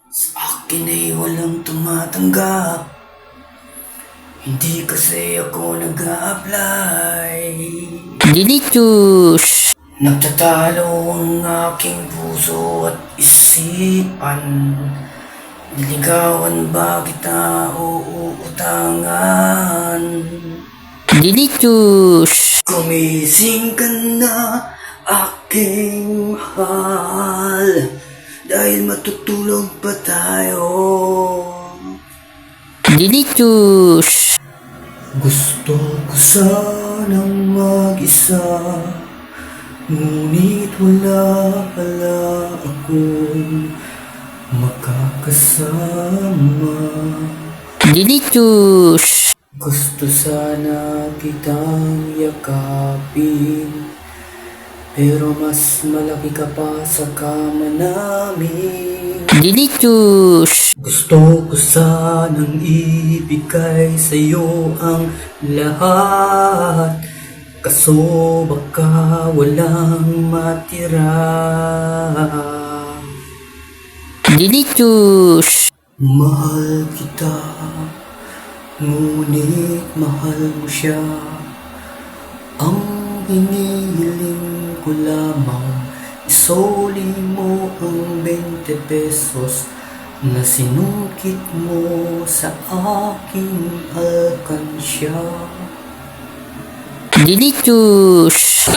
Sa akin ay walang tumatanggap. Hindi kasi ako nag-a-apply. Delicious! Nagtatalo ang aking puso at isipan. Niligawan ba kita o uutangan? Delicious! Gumising ka na, aking mahal, dahil matutulog pa tayo. Delicious! Gusto ko sanang mag-isa, ngunit wala pala akong makakasama. Delicious! Gusto sana kitang yakapin, pero mas malaki ka pa sa kama namin. Delicious! Gusto ko sanang ibigay sa'yo ang lahat, kaso baka walang matira. Delicious! Mahal kita, ngunit mahal mo siya. Ang hinihiling ko lamang, isoli mo ang 20 pesos na sinungkit mo sa aking alkansya. Delicious!